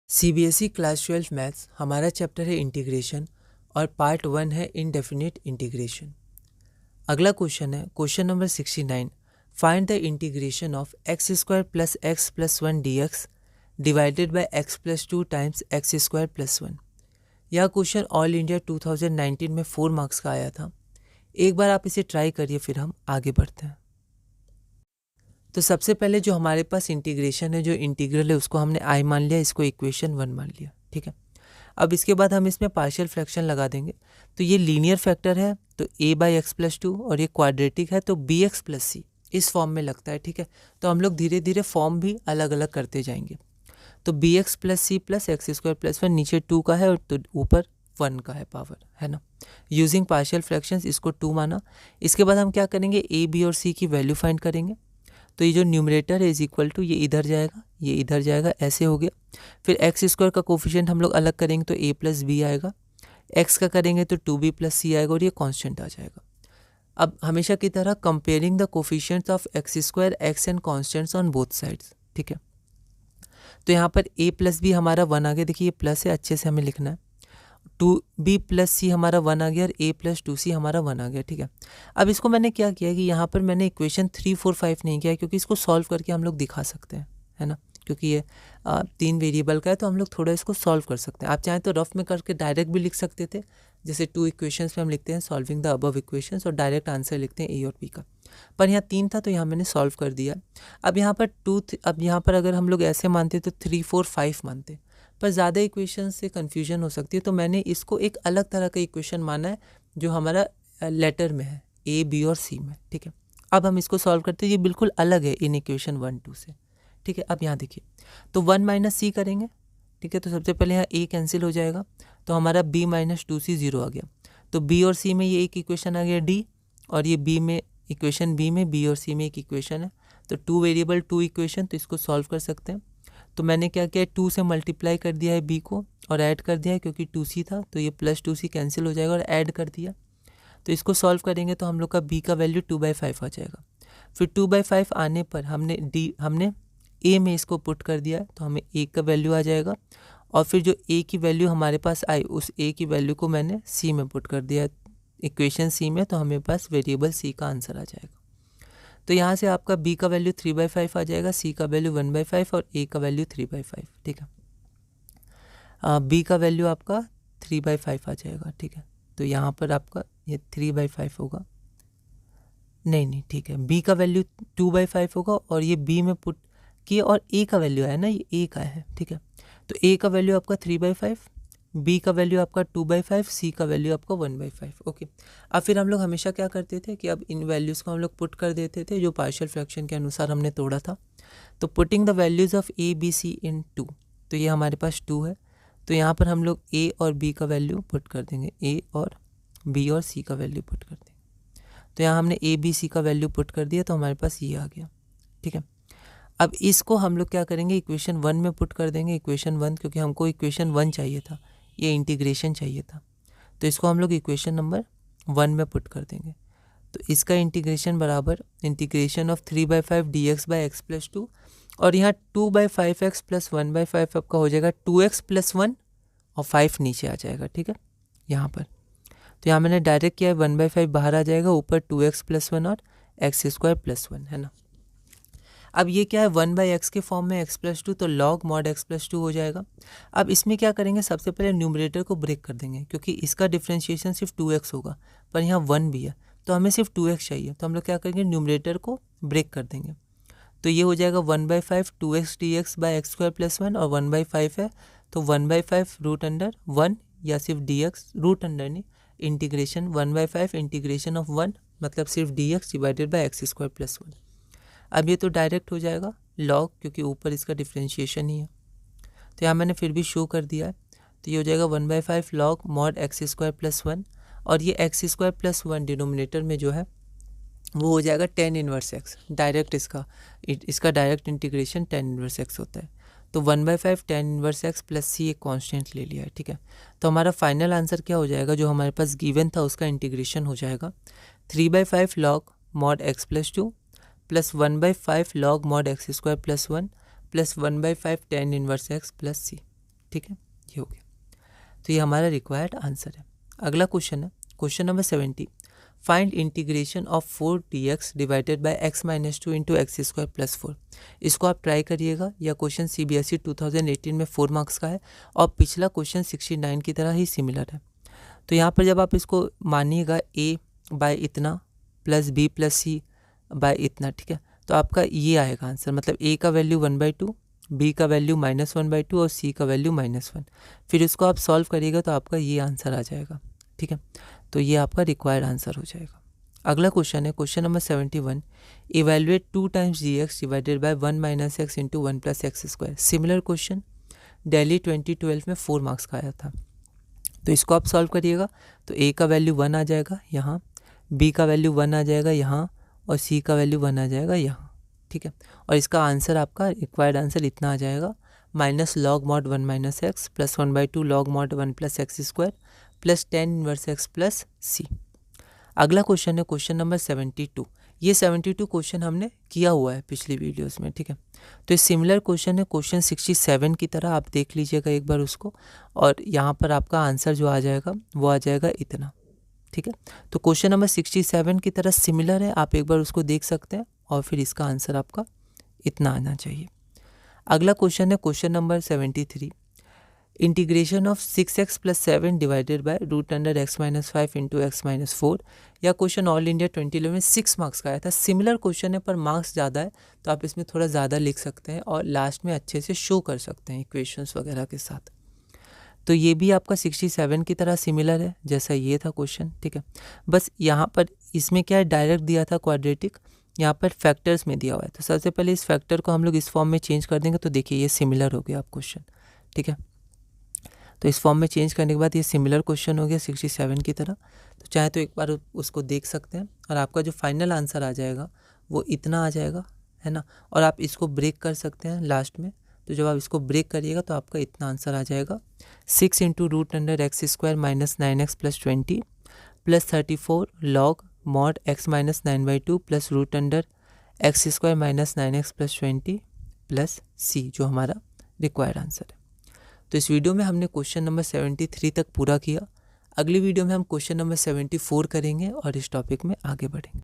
CBSE class 12 maths हमारा chapter है integration और पार्ट 1 है इनडेफिनिट इंटीग्रेशन। अगला क्वेश्चन है question number 69। Find the integration of x square plus x plus 1 D x divided by x plus 2 times x square plus 1। यह question all India 2019 में 4 marks का आया था। एक बार आप इसे ट्राई करिए, फिर हम आगे बढ़ते हैं। तो सबसे पहले जो हमारे पास इंटीग्रेशन है, जो इंटीग्रल है, उसको हमने आई मान लिया, इसको इक्वेशन 1 मान लिया। ठीक है, अब इसके बाद हम इसमें पार्शियल फ्रैक्शन लगा देंगे। तो ये लीनियर फैक्टर है तो a बाई एक्स प्लस 2 और ये क्वाड्रेटिक है तो बी एक्स प्लस सी इस फॉर्म में लगता है। ठीक है, तो हम लोग धीरे धीरे फॉर्म भी अलग अलग करते जाएंगे। तो B X plus C plus X square plus 1, नीचे 2 का है और तो ऊपर 1 का है पावर, है ना। यूजिंग पार्शियल फ्रैक्शंस इसको 2 माना। इसके बाद हम क्या करेंगे, ए बी और सी की वैल्यू फाइंड करेंगे। तो ये जो न्यूमरेटर है इज इक्वल टू ये इधर जाएगा, ये इधर जाएगा, ऐसे हो गया। फिर एक्स स्क्वायर का कोफिशिएंट हम लोग अलग करेंगे तो a प्लस बी आएगा, एक्स का करेंगे तो 2b प्लस सी आएगा और ये कांस्टेंट आ जाएगा। अब हमेशा की तरह comparing the coefficients of x square x and constants on both sides. ठीक है, तो यहाँ पर a प्लस बी हमारा 1 आ गया, देखिए ये प्लस है, अच्छे से हमें लिखना है। 2b प्लस सी हमारा 1 आ गया और a प्लस 2c हमारा 1 आ गया। ठीक है, अब इसको मैंने क्या किया कि यहाँ पर मैंने इक्वेशन 3, 4, 5 नहीं किया, क्योंकि इसको सॉल्व करके हम लोग दिखा सकते हैं, है ना। क्योंकि ये 3 वेरिएबल का है तो हम लोग थोड़ा इसको सॉल्व कर सकते हैं। आप चाहें तो रफ में करके डायरेक्ट भी लिख सकते थे, जैसे 2 इक्वेशंस में हम लिखते हैं सॉल्विंग द अबव इक्वेशंस और डायरेक्ट आंसर लिखते हैं ए और बी का। पर यहाँ 3 था तो यहाँ मैंने सॉल्व कर दिया। अब यहाँ पर अब यहाँ पर अगर हम लोग ऐसे मानते तो 3, 4, 5 मानते, पर ज़्यादा इक्वेशन से कन्फ्यूजन हो सकती है, तो मैंने इसको एक अलग तरह का इक्वेशन माना है जो हमारा लेटर में है, ए बी और सी में। ठीक है, अब हम इसको सॉल्व करते हैं, ये बिल्कुल अलग है इन इक्वेशन 1, 2 से। ठीक है, अब यहाँ देखिए, तो 1 माइनस सी करेंगे। ठीक है, तो सबसे पहले यहाँ ए कैंसिल हो जाएगा तो हमारा b माइनस 2c 0 आ गया। तो b और c में ये एक इक्वेशन आ गया d, और ये b में इक्वेशन b में b और c में एक इक्वेशन है, तो 2 वेरिएबल 2 इक्वेशन, तो इसको सॉल्व कर सकते हैं। तो मैंने क्या किया, 2 से मल्टीप्लाई कर दिया है b को और ऐड कर दिया है, क्योंकि 2c था तो ये प्लस 2c कैंसिल हो जाएगा और ऐड कर दिया। तो इसको सॉल्व करेंगे तो हम लोग का b का वैल्यू 2/5 आ जाएगा। फिर 2/5 आने पर हमने a में इसको पुट कर दिया है तो हमें a का वैल्यू आ जाएगा, और फिर जो a की वैल्यू हमारे पास आई उस a की वैल्यू को मैंने c में पुट कर दिया इक्वेशन c में, तो हमें पास वेरिएबल c का आंसर आ जाएगा। तो यहाँ से आपका b का वैल्यू 3/5 आ जाएगा, c का वैल्यू 1/5 और a का वैल्यू 3/5। ठीक है, b का वैल्यू आपका 3/5 आ जाएगा। ठीक है, तो यहाँ पर आपका ये 3/5 होगा, नहीं ठीक है, b का वैल्यू 2/5 होगा और ये b में पुट किए, और a का वैल्यू है ना, ये a का है। ठीक है, तो a का वैल्यू आपका 3/5, b का वैल्यू आपका 2/5, c का वैल्यू आपका 1/5। ओके, अब फिर हम लोग हमेशा क्या करते थे कि अब इन वैल्यूज़ को हम लोग पुट कर देते थे जो पार्शियल फ्रैक्शन के अनुसार हमने तोड़ा था। तो putting the values of a b c इन 2, तो ये हमारे पास 2 है, तो यहाँ पर हम लोग a और b का वैल्यू पुट कर देंगे, a और b और c का वैल्यू पुट कर देंगे। तो यहाँ हमने a b c का वैल्यू पुट कर दिया तो हमारे पास ये आ गया। ठीक है, अब इसको हम लोग क्या करेंगे, इक्वेशन 1 में पुट कर देंगे, इक्वेशन 1, क्योंकि हमको इक्वेशन 1 चाहिए था, ये इंटीग्रेशन चाहिए था, तो इसको हम लोग इक्वेशन नंबर 1 में पुट कर देंगे। तो इसका इंटीग्रेशन बराबर integration of 3/5 dx by x plus 2, और यहाँ 2/5x प्लस 1/5 आपका हो जाएगा 2x प्लस 1 और 5 नीचे आ जाएगा। ठीक है, यहाँ पर तो यहाँ मैंने डायरेक्ट किया है, 1/5 बाहर आ जाएगा, ऊपर 2x प्लस 1 और एक्स स्क्वायर प्लस 1, है ना। अब ये क्या है, 1/x के फॉर्म में x प्लस 2, तो log mod x प्लस 2 हो जाएगा। अब इसमें क्या करेंगे, सबसे पहले न्यूमरेटर को ब्रेक कर देंगे, क्योंकि इसका डिफ्रेंशिएशन सिर्फ 2x होगा, पर यहाँ 1 भी है तो हमें सिर्फ 2x चाहिए, तो हम लोग क्या करेंगे, न्यूमरेटर को ब्रेक कर देंगे। तो ये हो जाएगा 1/5 2x dx by x square plus 1, और 1/5 है तो 1/5 रूट अंडर 1, या सिर्फ dx, रूट अंडर नहीं, इंटीग्रेशन 1/5 इंटीग्रेशन ऑफ 1, मतलब सिर्फ dx divided by x square plus 1। अब ये तो डायरेक्ट हो जाएगा लॉग, क्योंकि ऊपर इसका डिफ्रेंशिएशन ही है, तो यहाँ मैंने फिर भी शो कर दिया है। तो ये हो जाएगा 1/5 log mod x square plus 1, और ये एक्स स्क्वायर प्लस 1 डिनोमिनेटर में जो है वो हो जाएगा tan इनवर्स x, डायरेक्ट इसका direct integration tan inverse x होता है। तो 1/5 tan inverse x plus c एक कांस्टेंट ले लिया है। ठीक है, तो हमारा फाइनल आंसर क्या हो जाएगा, जो हमारे पास गिवन था उसका इंटीग्रेशन हो जाएगा 3/5 log mod x plus 2 plus 1/5 log mod x square plus 1 plus 1/5 tan inverse x plus c। ठीक है, ये हो गया। तो ये हमारा रिक्वायर्ड आंसर है। अगला क्वेश्चन है question number 70, find integration of 4 dx divided by x minus 2 into x square plus 4। इसको आप ट्राई करिएगा। यह क्वेश्चन CBSE 2018 में 4 मार्क्स का है और पिछला क्वेश्चन 69 की तरह ही सिमिलर है। तो यहाँ पर जब आप इसको मानिएगा a बाय इतना plus b plus c by इतना, ठीक है, तो आपका ये आएगा आंसर। मतलब a का वैल्यू 1/2, b का वैल्यू -1/2 और c का वैल्यू -1। फिर इसको आप सॉल्व करिएगा तो आपका ये आंसर आ जाएगा, ठीक है। तो ये आपका रिक्वायर्ड आंसर हो जाएगा। अगला क्वेश्चन है question number 71, evaluate 2 times dx divided by 1 minus x into 1 plus X square. Similar question Delhi 2012 में 4 मार्क्स का आया था। तो इसको आप सॉल्व करिएगा तो a का वैल्यू 1 आ जाएगा यहाँ, b का वैल्यू 1 आ जाएगा यहाँ और c का वैल्यू 1 आ जाएगा यहाँ, ठीक है। और इसका आंसर आपका रिक्वायर्ड आंसर इतना आ जाएगा, minus log mod 1 minus X plus 1/2 log mod 1 plus X square plus 10 inverse X plus C. अगला क्वेश्चन है क्वेश्चन नंबर 72। ये 72 क्वेश्चन हमने किया हुआ है पिछली वीडियोस में, ठीक है। तो ये सिमिलर क्वेश्चन है क्वेश्चन 67 की तरह, आप देख लीजिएगा एक बार उसको, और यहाँ पर आपका आंसर जो आ जाएगा वो आ जाएगा इतना, ठीक है। तो क्वेश्चन नंबर 67 की तरह सिमिलर है, आप एक बार उसको देख सकते हैं और फिर इसका आंसर आपका इतना आना चाहिए। अगला क्वेश्चन है question number 73, integration of 6x plus 7 divided by root under x minus 5 into X minus 4। या क्वेश्चन ऑल इंडिया 2011 में 6 मार्क्स का आया था। सिमिलर क्वेश्चन है पर मार्क्स ज़्यादा है, तो आप इसमें थोड़ा ज़्यादा लिख सकते हैं और लास्ट में अच्छे से शो कर सकते हैं इक्वेशंस वगैरह के साथ। तो ये भी आपका 67 की तरह सिमिलर है जैसा ये था क्वेश्चन, ठीक है। बस यहाँ पर इसमें क्या है, डायरेक्ट दिया था क्वाड्रेटिक, यहाँ पर फैक्टर्स में दिया हुआ है। तो सबसे पहले इस फैक्टर को हम लोग इस फॉर्म में चेंज कर देंगे, तो देखिए ये सिमिलर हो गया आप क्वेश्चन, ठीक है। तो इस फॉर्म में चेंज करने के बाद ये सिमिलर क्वेश्चन हो गया 67 की तरह। तो चाहे तो एक बार उसको देख सकते हैं और आपका जो फाइनल आंसर आ जाएगा वो इतना आ जाएगा, है ना। और आप इसको ब्रेक कर सकते हैं लास्ट में। तो जब आप इसको ब्रेक करिएगा तो आपका इतना आंसर आ जाएगा, 6 into root under X square minus 9x plus 20 plus 34 log mod x minus 9/2 plus root under X square minus 9x plus 20 plus c, जो हमारा रिक्वायर्ड आंसर है। तो इस वीडियो में हमने क्वेश्चन नंबर 73 तक पूरा किया। अगली वीडियो में हम क्वेश्चन नंबर 74 करेंगे और इस टॉपिक में आगे बढ़ेंगे।